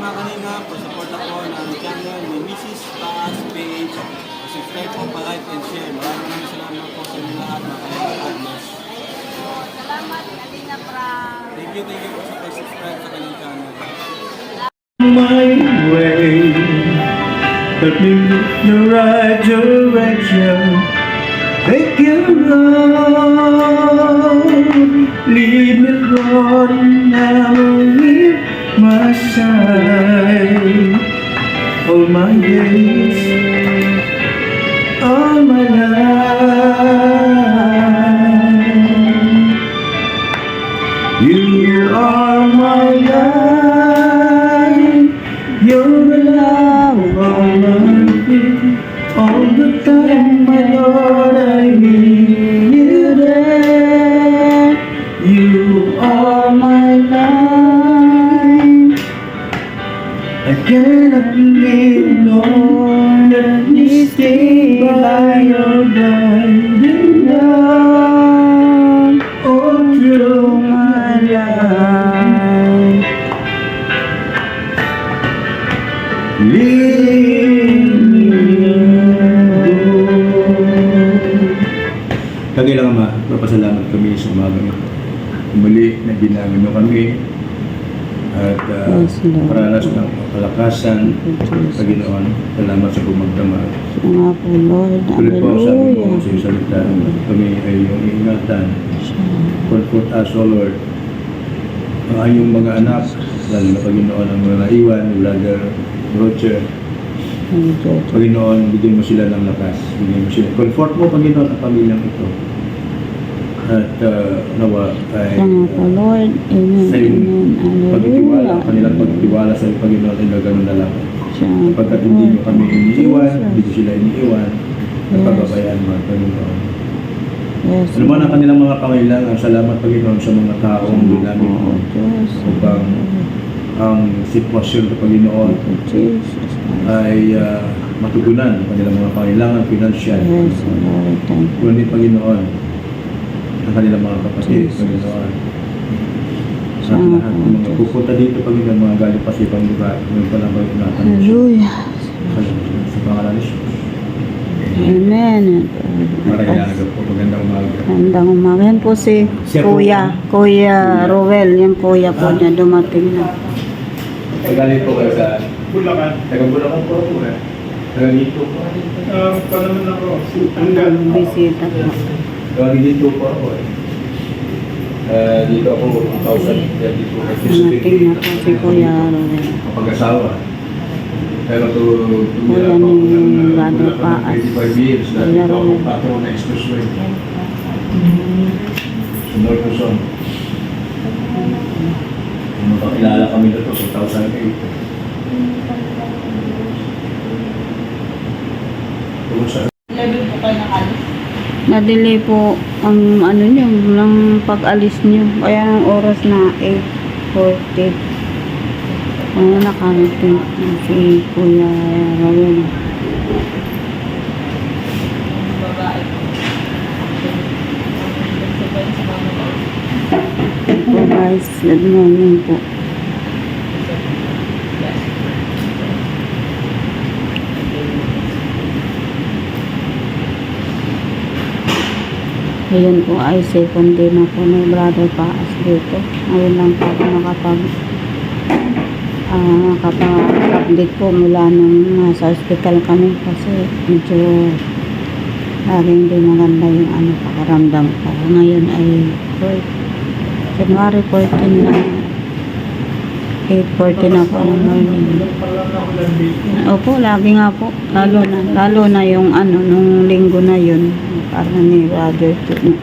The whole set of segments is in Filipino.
mga kanina, pa-support ako ng channel ni Mrs. Taas Page. Subscribe po, pa-like and share. Maraming salamat po sa inyo lahat, mga kanina. God bless. Salamat, Kalina Pra. Thank you po sa pag-subscribe sa kanyang channel. My way, put me in the right direction. Take your road, lead me on, never leave my side. All my days, all my life, you are my life. You're the love of my life. All the time, my Lord, I need you there. You are my life. I cannot live, Lord, let me stay by your guiding love all through my life. Kagi lang Ama, papasalamat kami sa umagang ito. Muli na ginamit nyo kami at paranas ng kalakasan, Panginoon. Salamat sa bumagdamag. Nga po, Lord. Tuloy po sa amin po Hallelujah. sa iyong salita. Kami ay iyong ingatan. Comfort us, O Lord. Ang inyong mga anak, lalo na Panginoon ang mga naiwan, Brother Roger. Panginoon, bigyan mo sila ng lakas. Bigyan mo sila. Comfort mo, Panginoon, ang pamilyang ito. At nawa ay Nga po, Lord. Amen. sa iyong Amen. pagtitiwala, Hallelujah. ang kanilang pagtitiwala sa iyong Panginoon ay gano'n na lang. Siya po, Pagkat hindi nyo kami iniiwan, Jesus. hindi nyo sila iniiwan, at Yes. pagbabayaan mo, Panginoon. Yes. Ano man ang kanilang mga pangailangan, salamat Panginoon sa mga taong ginamit mo Diyos. upang ang sitwasyon ng Panginoon Jesus. ay matugunan ang kanilang mga pangailangan, financial. Yes, Lord. Thank you. Ngunit Panginoon, ang kanilang mga kapatid, Jesus. Panginoon. Sa lahat ng mga pupunta dito, Panginoon, mga galing pa sa ibang lugar, ngayon pa lang ingatan mo siya. Hallelujah. Sa pangalan ni Jesus. Amen. Maraming po, magandang umaga. Magandang umaga. Yan po si Siya po. Kuya Rowel. Yung kuya po niya dumating na. Pagaling po kayo sa Bulacan. taga Bulacan po ako eh. Taga dito po. Pa naman ako. Ang bisita po. Taga dito po ako eh. Dito ako 1,000. Dito ako Dumating na po si Kuya Rowel. kapag-asawa. Pero Kuya ni Brother Paas. 25 years na Kuya dito ako Rowel. patro na expressway. Sunod ko son. Magpakilala kami dito 2008. Kumusta? Na-delay po ang ano niyo, ng pag-alis niyo. Kaya ang oras na 8:40. Kaya nakarating si Kuya Rowel. Po guys, good morning po. Ngayon po ay second day na po ni Brother Paas dito. Ngayon lang po ako nakapag-update po mula nung nasa hospital kami kasi medyo laging di maganda yung pakaramdam ko. Ngayon ay January 14 na 8:40 na po ng morning. Opo, lagi nga po. Lalo na yung nung linggo na yun. Para ni Brother to.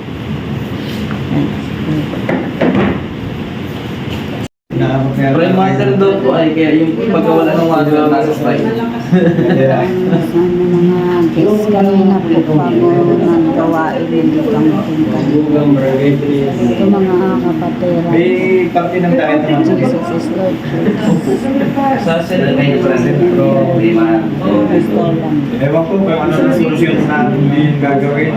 Pre-master daw po ay kaya yung pagkawala ng water nasa spine. Sana mga guests kanina po bago naggawain hindi kami tingkan. Ito mga kapatera. May kampi ng diet naman sa Jesus is Lord. Sa sila kayo problema. Restore lang. Ewan ko kung ano ang solusyon na hindi gagawin.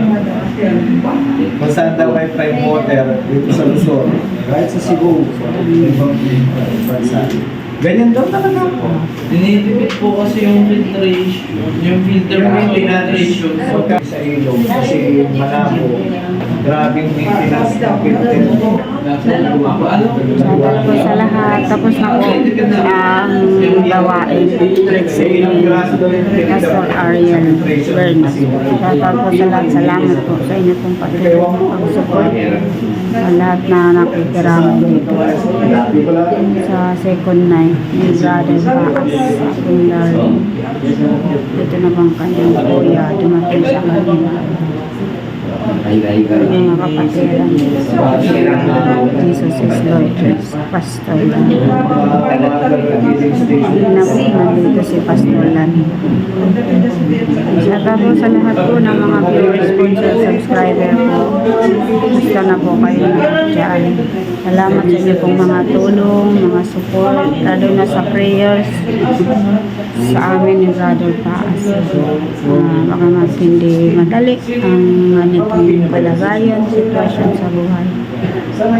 Kung saan daw may prime water dito sa Luzon, kahit sa Cebu, ibang bansa. Ganyan daw talaga ako. Tinitipid po kasi yung filtration. Yung filter mo yung filtration. Sa ilong kasi malabo. Grabing maintenance ng filter. Ano? Shoutout po sa lahat. Tapos na po ang gawain. Sa ilong graso daw yung Pastor Ariel Bernas. Shoutout po sa lahat. Salamat po sa inyo pong pag-support sa lahat na nakikiramay dito sa second night ni Brother Paas sa ating darling. Dito na bang kanyang kuya dumating sa kanila. Mga kapatiran. Jesus is Lord. Pastor Lan. Hindi na po nandito si Pastor Lan. Shoutout po sa lahat po ng mga viewers po sa subscriber po. Gusto na po kayo dyan. Salamat sa inyo pong mga tulong, mga support, lalo na sa prayers sa amin ni Brother Paas. Baka mas hindi madali ang ganitong kalagayan, sitwasyon sa buhay.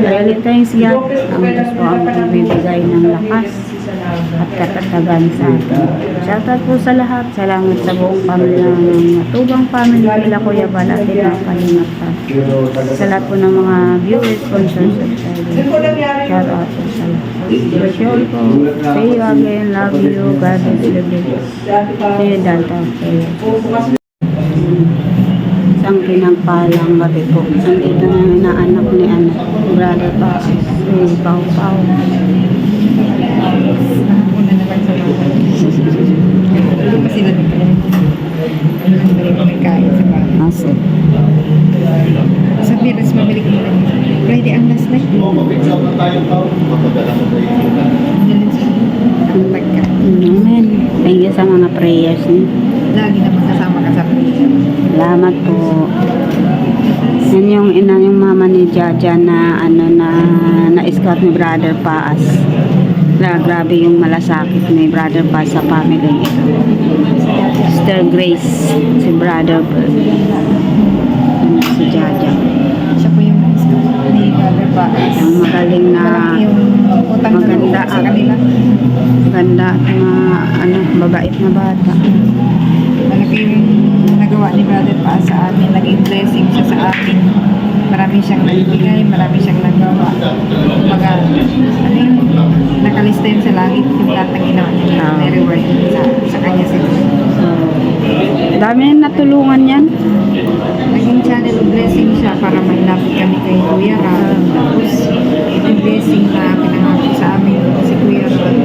Really thanks God. Ang Diyos po ang magbibigay ng lakas at katatagan sa atin. Shoutout po sa lahat. Salamat sa buong pamilya ng Matubang family nila Kuya Bal at ilang kalimatan. Sa lahat po ng mga viewers, sponsors, subscribers. Shoutout po sa lahat. Wish you all po. See you again. Love you. God bless you. See you Dalta. Isang pinagpalang gabi po. Nandito na yung naanak ni Brother Paas. Si Pau Pau. Kasi nagkain sa bahay. Asi. Sa Biyernes, mabili ko na. Friday ang last night. Dalhin sa ang pagka. Amen. Thank you sa mga prayers niyo. Lagi na magkasama ka sa prayer. Salamat po. Yan yung mama ni Jaja na na-scout ni Brother Paas. Grabe yung malasakit ni Brother Paas sa family ito. Sister Grace, si Brother si Jaja. Siya po yung ni Brother Paas. Ang magaling na Malaki yung utang na loob maganda sa at kanila. maganda at mga mabait na bata. Malaki yung nagawa ni Brother Paas sa amin. Naging blessing siya sa amin. Marami siyang nagbigay, marami siyang nagawa. Kumbaga, ano yun, nakalista yun sa langit yung lahat ng ginawa niya. May reward sa kanya sila. Dami na natulungan yan. Naging channel of blessing siya para mailapit kami kay Kuya Ram. Tapos, yung blessing na pinangako sa amin si Kuya Ram.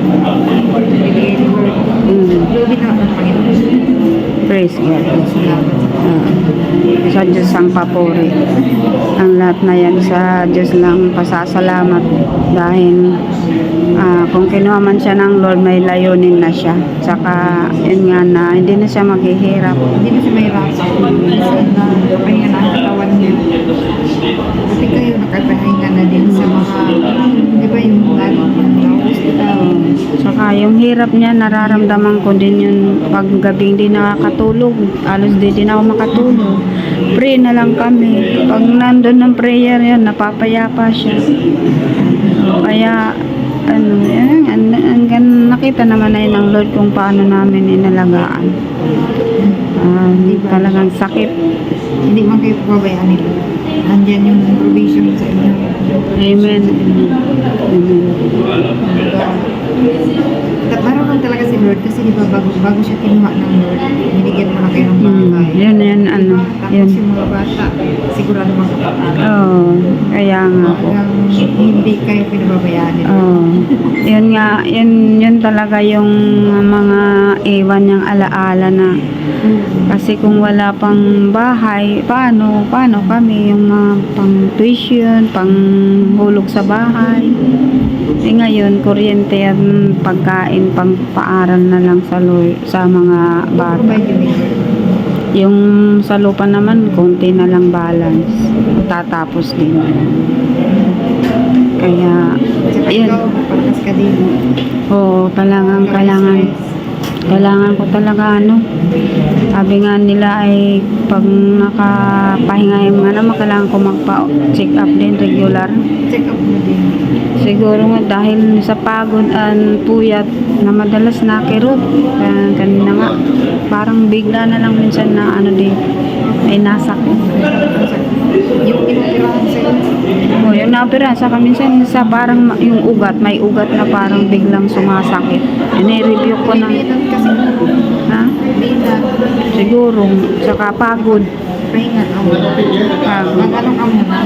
Bibigay ni Lord. Binawa ng Panginoon. Praise God. Salamat. Sa Diyos ang papuri. Ang lahat na yan sa Diyos lang pasasalamat dahil kung kinuha man siya ng Lord, may layunin na siya. Saka yun nga na hindi na siya maghihirap. Hindi na siya mahirapan. Minsan na pahinga na ang katawan niya. Pati kayo nakapahinga na din sa mga, di ba yung lalo ng hospital. Saka yung hirap niya nararamdaman ko din yun pag gabing di nakakatulog. Alos di ako makatulog. Pray na lang kami. Pag nandun ng prayer yan, napapayapa siya. Kaya nakita naman na yun ng Lord kung paano namin inalagaan. Talagang sakit. Hindi man kayo pabayaan nila. Nandyan yung provision sa inyo. Amen. Amen. Parang lang talaga si Lord kasi di ba bago siya kinuha ng Lord, binigyan mo na kayo ng bahay. Yun, Diba? yun. Tapos yung mga bata, sigurado makapag-aral. Oo, kaya nga po. Hanggang hindi kayo pinababayaan nila. Oo. Yun nga, yun talaga yung mga iwan niyang alaala na kasi kung wala pang bahay, paano kami yung mga pang tuition, pang hulog sa bahay. Ngayon, kuryente at pagkain, pang paaral na lang sa mga bata. Yung sa lupa naman, konti na lang balance. Tatapos din. Kaya, Tsaka yun. ikaw, palakas ka din. Oo, kailangan Kailangan ko talaga sabi nga nila ay pag nakapahinga yung kailangan ko magpa-check up din regular. Check up mo din. Siguro nga dahil sa pagod at puyat na madalas nakirot. Kanina nga, parang bigla na lang minsan na ay nasakit. Yung inoperahan sa'yo. O, yung naoperahan, saka minsan sa parang yung ugat, may ugat na parang biglang sumasakit. Ini-review ko na. Binat kasi. Ha? Binat. Siguro, saka pagod. Pahinga ka muna. Pagod. Mag-ano ka muna.